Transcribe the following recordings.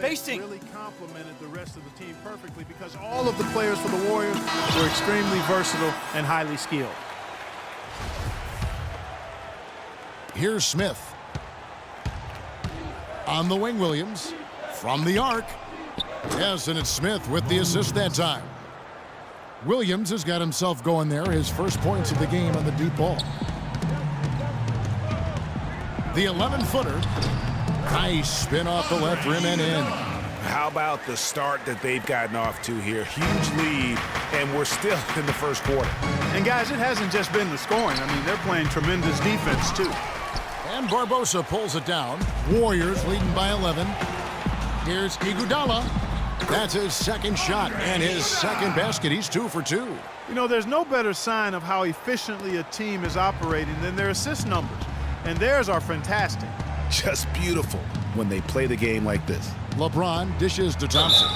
spacing really complemented the rest of the team perfectly because all of the players for the Warriors were extremely versatile and highly skilled. Here's Smith. On the wing, Williams. From the arc. Yes, and it's Smith with the assist that time. Williams has got himself going there. His first points of the game on the deep ball. The 11-footer. Nice spin off the left rim and in. How about the start that they've gotten off to here? Huge lead, and we're still in the first quarter. And guys, it hasn't just been the scoring. I mean, they're playing tremendous defense too. And Barbosa pulls it down. Warriors leading by 11. Here's Iguodala. That's his second shot and his second basket. He's 2 for 2. You know, there's no better sign of how efficiently a team is operating than their assist numbers. And theirs are fantastic. Just beautiful when they play the game like this. LeBron dishes to Thompson.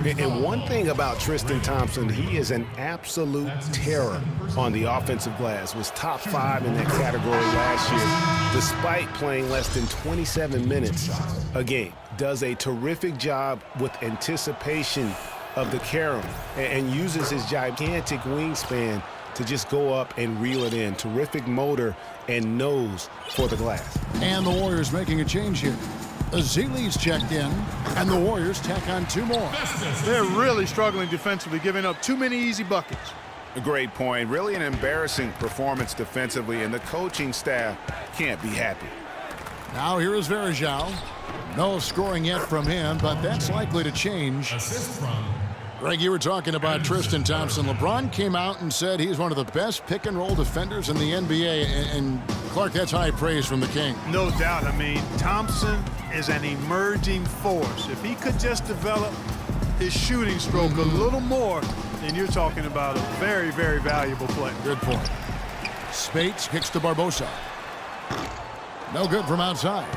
And one thing about Tristan Thompson, he is an absolute terror on the offensive glass. Was top 5 in that category last year, despite playing less than 27 minutes a game. Does a terrific job with anticipation of the carom and uses his gigantic wingspan to just go up and reel it in. Terrific motor and nose for the glass. And the Warriors making a change here. Azili's checked in, and the Warriors tack on 2 more. They're really struggling defensively, giving up too many easy buckets. A great point. Really an embarrassing performance defensively, and the coaching staff can't be happy. Now here is Varejao. No scoring yet from him, but that's likely to change. Greg, you were talking about Tristan Thompson. LeBron came out and said he's one of the best pick-and-roll defenders in the NBA, and Clark, that's high praise from the King. No doubt. I mean, Thompson is an emerging force. If he could just develop his shooting stroke a little more, then you're talking about a very, very valuable player. Good point. Spates kicks to Barbosa. No good from outside.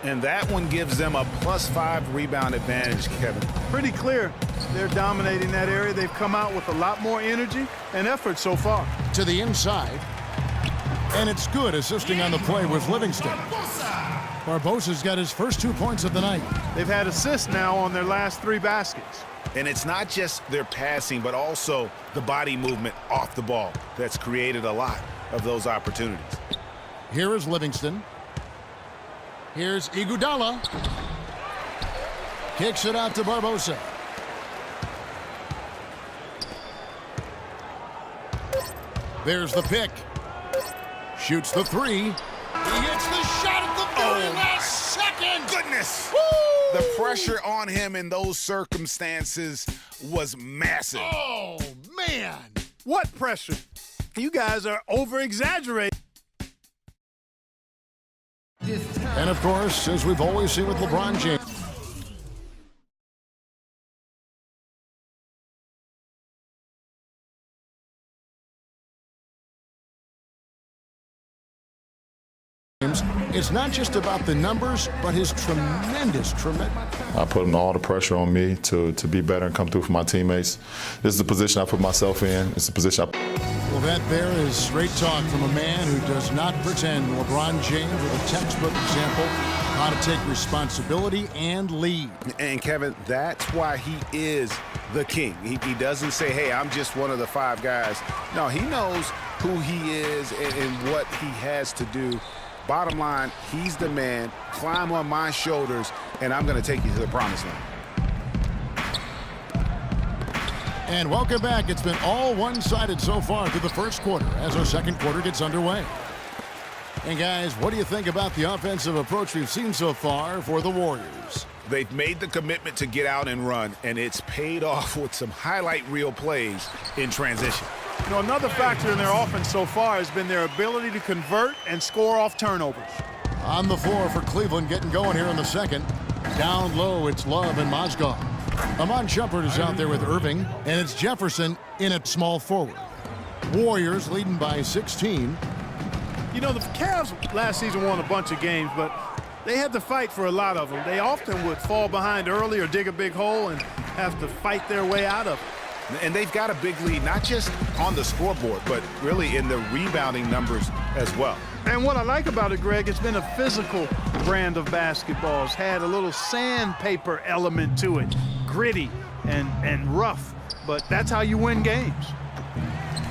And that one gives them a +5 rebound advantage, Kevin. Pretty clear. They're dominating that area. They've come out with a lot more energy and effort so far. To the inside. And it's good. Assisting on the play was Livingston. Barbosa's got his first 2 points of the night. They've had assists now on their last 3 baskets. And it's not just their passing, but also the body movement off the ball that's created a lot of those opportunities. Here is Livingston. Here's Iguodala. Kicks it out to Barbosa. There's the pick. Shoots the 3. He hits the shot at the very last second. Goodness. Woo! The pressure on him in those circumstances was massive. Oh, man. What pressure? You guys are over-exaggerating. And, of course, as we've always seen with LeBron James, it's not just about the numbers, but his tremendous. I put all the pressure on me to be better and come through for my teammates. This is the position I put myself in. It's the position Well, that there is straight talk from a man who does not pretend. LeBron James with a textbook example how to take responsibility and lead. And, Kevin, that's why he is the king. He doesn't say, hey, I'm just one of the 5 guys. No, he knows who he is and what he has to do. Bottom line, he's the man. Climb on my shoulders, and I'm going to take you to the promised land. And welcome back. It's been all one-sided so far through the first quarter as our second quarter gets underway. And, guys, what do you think about the offensive approach we've seen so far for the Warriors? They've made the commitment to get out and run, and it's paid off with some highlight reel plays in transition. You know, another factor in their offense so far has been their ability to convert and score off turnovers. On the floor for Cleveland, getting going here in the second. Down low, it's Love and Mozgov. Amon Shumpert is out there with Irving, and it's Jefferson in at small forward. Warriors leading by 16. You know, the Cavs last season won a bunch of games, but they had to fight for a lot of them. They often would fall behind early or dig a big hole and have to fight their way out of it. And they've got a big lead, not just on the scoreboard, but really in the rebounding numbers as well. And what I like about it, Greg, it's been a physical brand of basketball. It's had a little sandpaper element to it, gritty and rough, but that's how you win games.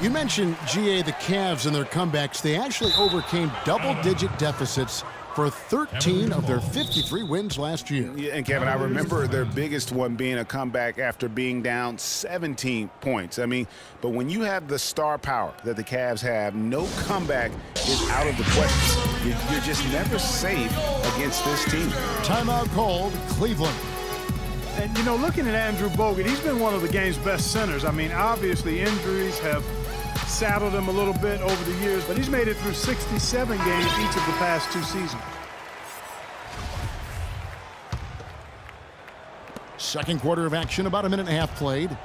You mentioned, GA, the Cavs and their comebacks. They actually overcame double-digit deficits for 13 of their 53 wins last year. Yeah, and Kevin, I remember their biggest one being a comeback after being down 17 points. I mean, but when you have the star power that the Cavs have, no comeback is out of the question. You're just never safe against this team. Timeout called, Cleveland. And, you know, looking at Andrew Bogut, he's been one of the game's best centers. I mean, obviously injuries have saddled him a little bit over the years, but he's made it through 67 games each of the past 2 seasons. Second quarter of action, about a minute and a half played.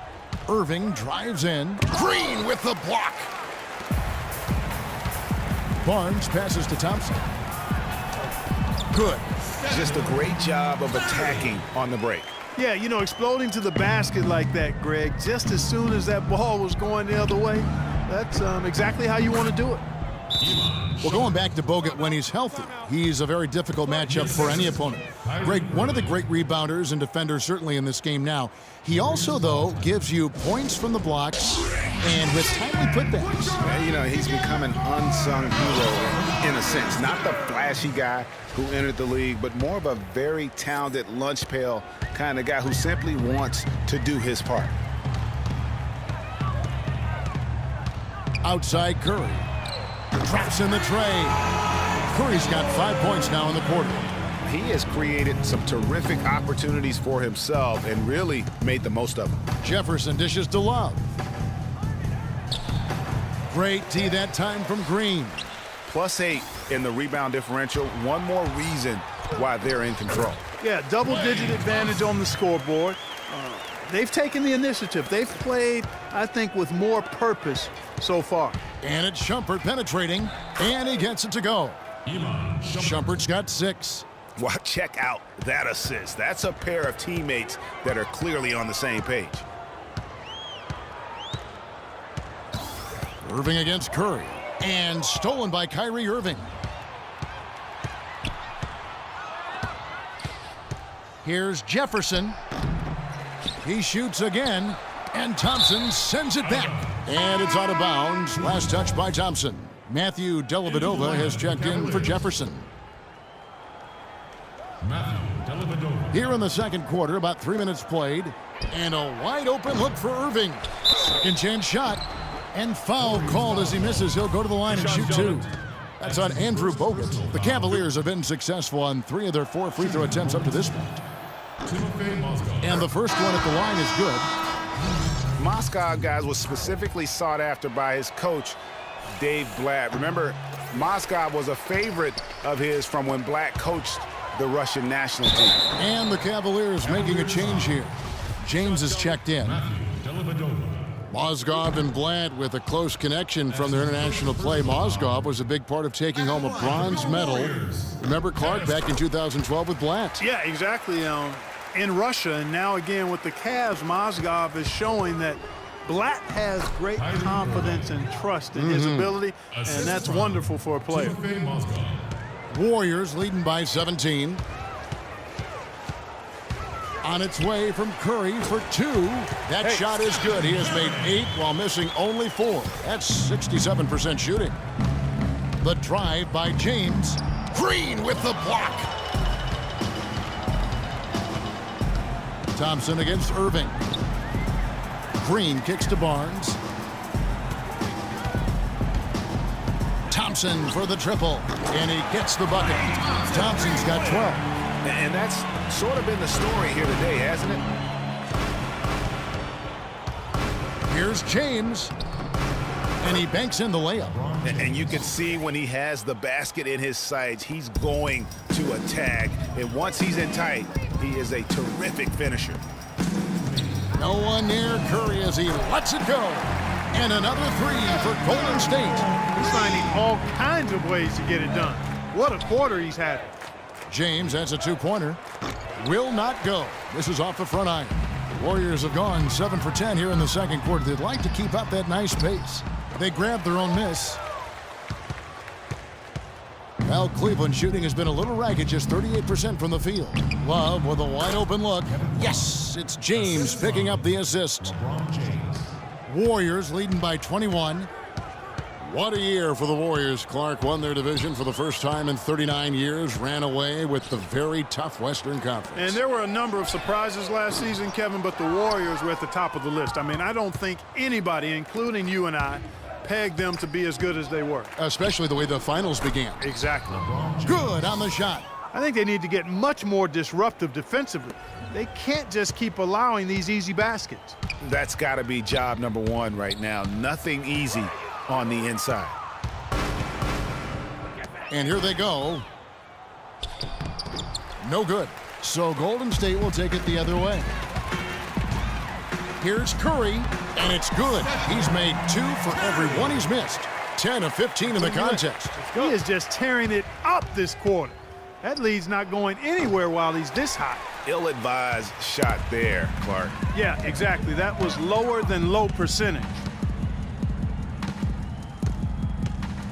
Irving drives in. Green with the block. Barnes passes to Thompson. Good. Just a great job of attacking on the break. Yeah, you know, exploding to the basket like that, Greg, just as soon as that ball was going the other way, that's exactly how you want to do it. Well, going back to Bogut when he's healthy, he's a very difficult matchup for any opponent. Greg, one of the great rebounders and defenders certainly in this game now. He also, though, gives you points from the blocks and with timely putbacks. Yeah, you know, he's become an unsung hero in a sense. Not the flashy guy who entered the league, but more of a very talented lunch pail kind of guy who simply wants to do his part. Outside Curry. Drops in the tray. Curry's got 5 points now in the quarter. He has created some terrific opportunities for himself and really made the most of them. Jefferson dishes to Love. Great D that time from Green. +8 in the rebound differential. One more reason why they're in control. Yeah, double-digit advantage on the scoreboard. They've taken the initiative. They've played, I think, with more purpose so far. And it's Shumpert penetrating, and he gets it to go. Shumpert's got 6. Well, check out that assist. That's a pair of teammates that are clearly on the same page. Irving against Curry, and stolen by Kyrie Irving. Here's Jefferson. He shoots again, and Thompson sends it back. And it's out of bounds. Last touch by Thompson. Matthew Dellavedova has checked in for Jefferson. Here in the second quarter, about 3 minutes played, and a wide open look for Irving. Second chance shot, and foul called as he misses. He'll go to the line and shoot 2. That's on Andrew Bogut. The Cavaliers have been successful on 3 of their 4 free throw attempts up to this point. And the first one at the line is good. Mozgov, guys, was specifically sought after by his coach, Dave Blatt. Remember, Mozgov was a favorite of his from when Blatt coached the Russian national team. And the Cavaliers making a change here. James is checked in. Mozgov and Blatt with a close connection from their international play. Mozgov was a big part of taking home a bronze medal. Remember Clark back in 2012 with Blatt? Yeah, exactly. In Russia, and now again with the Cavs, Mozgov is showing that Blatt has great confidence and trust in his ability, and that's wonderful for a player. Warriors leading by 17. On its way from Curry for 2. That shot is good. He has made 8 while missing only 4. That's 67% shooting. The drive by James. Green with the block. Thompson against Irving. Green kicks to Barnes. Thompson for the triple, and he gets the bucket. Thompson's got 12. And that's sort of been the story here today, hasn't it? Here's James, and he banks in the layup. And you can see when he has the basket in his sights, he's going to attack. And once he's in tight, he is a terrific finisher. No one near Curry as he lets it go. And another 3 for Golden State. He's finding all kinds of ways to get it done. What a quarter he's had. James has a 2-pointer. Will not go. This is off the front iron. Warriors have gone 7 for 10 here in the second quarter. They'd like to keep up that nice pace. They grabbed their own miss. Well, Cleveland shooting has been a little ragged, just 38% from the field. Love with a wide open look. Yes, it's James picking up the assist. Warriors leading by 21. What a year for the Warriors. Clark won their division for the first time in 39 years, ran away with the very tough Western Conference. And there were a number of surprises last season, Kevin, but the Warriors were at the top of the list. I mean, I don't think anybody, including you and I, pegged them to be as good as they were. Especially the way the finals began. Exactly. Good on the shot. I think they need to get much more disruptive defensively. They can't just keep allowing these easy baskets. That's got to be job number one right now. Nothing easy on the inside. And here they go. No good. So Golden State will take it the other way. Here's Curry, and it's good. He's made 2 for every one he's missed. 10 of 15 in the contest. He is just tearing it up this quarter. That lead's not going anywhere while he's this hot. Ill-advised shot there, Clark. Yeah, exactly. That was lower than low percentage.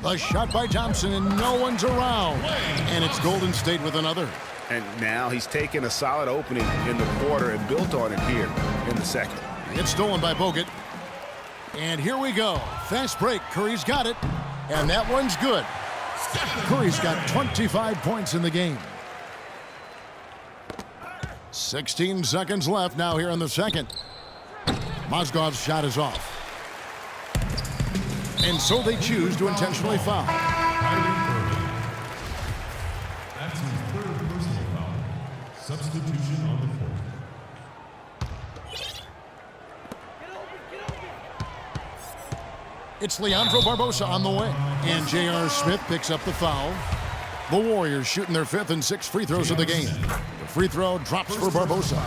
A shot by Thompson, and no one's around. And it's Golden State with another. And now he's taken a solid opening in the quarter and built on it here in the second. It's stolen by Bogut. And here we go. Fast break. Curry's got it. And that one's good. Curry's got 25 points in the game. 16 seconds left now here in the second. Mozgov's shot is off. And so they choose to intentionally foul. That's his third personal foul. Substitution on the court. It's Leandro Barbosa on the way. And J.R. Smith picks up the foul. The Warriors shooting their 5th and 6th free throws of the game. The free throw drops for Barbosa.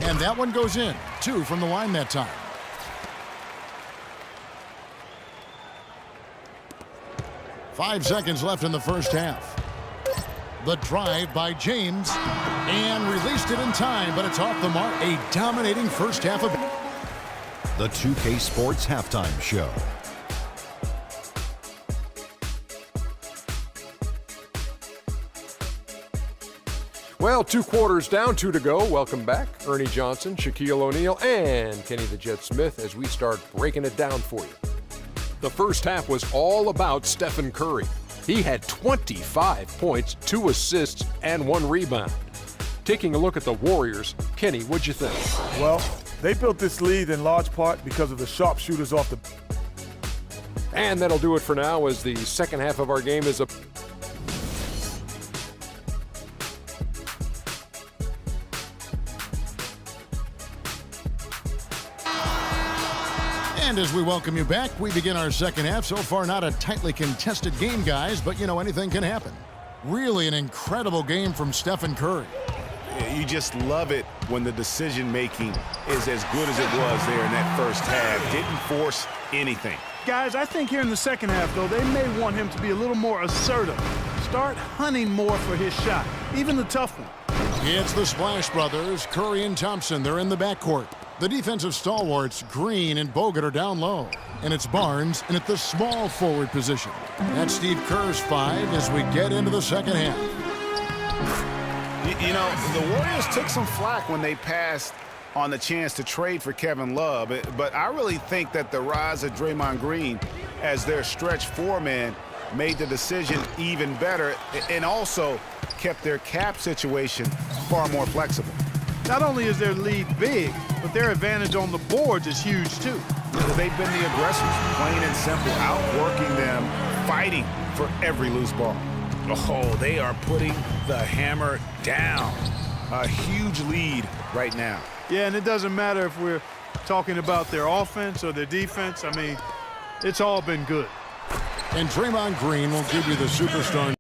And that one goes in. 2 from the line that time. Five seconds left in the first half. The drive by James. And released it in time, but it's off the mark. A dominating first half of The 2K Sports Halftime Show. Well, 2 quarters down, 2 to go. Welcome back, Ernie Johnson, Shaquille O'Neal, and Kenny the Jet Smith as we start breaking it down for you. The first half was all about Stephen Curry. He had 25 points, 2 assists, and 1 rebound. Taking a look at the Warriors, Kenny, what'd you think? Well, they built this lead in large part because of the sharpshooters off the... And that'll do it for now as the second half of our game is up. And as we welcome you back, we begin our second half. So far, not a tightly contested game, guys, but, you know, anything can happen. Really an incredible game from Stephen Curry. You just love it when the decision-making is as good as it was there in that first half. Didn't force anything. Guys, I think here in the second half, though, they may want him to be a little more assertive. Start hunting more for his shot, even the tough one. It's the Splash Brothers, Curry and Thompson. They're in the backcourt. The defensive stalwarts, Green and Bogut, are down low. And it's Barnes in at the small forward position. That's Steve Kerr's 5 as we get into the second half. You know, the Warriors took some flack when they passed on the chance to trade for Kevin Love, but I really think that the rise of Draymond Green as their stretch 4-man made the decision even better and also kept their cap situation far more flexible. Not only is their lead big, but their advantage on the boards is huge, too. They've been the aggressors, plain and simple, outworking them, fighting for every loose ball. Oh, they are putting the hammer down. A huge lead right now. Yeah, and it doesn't matter if we're talking about their offense or their defense. I mean, it's all been good. And Draymond Green will give you the superstar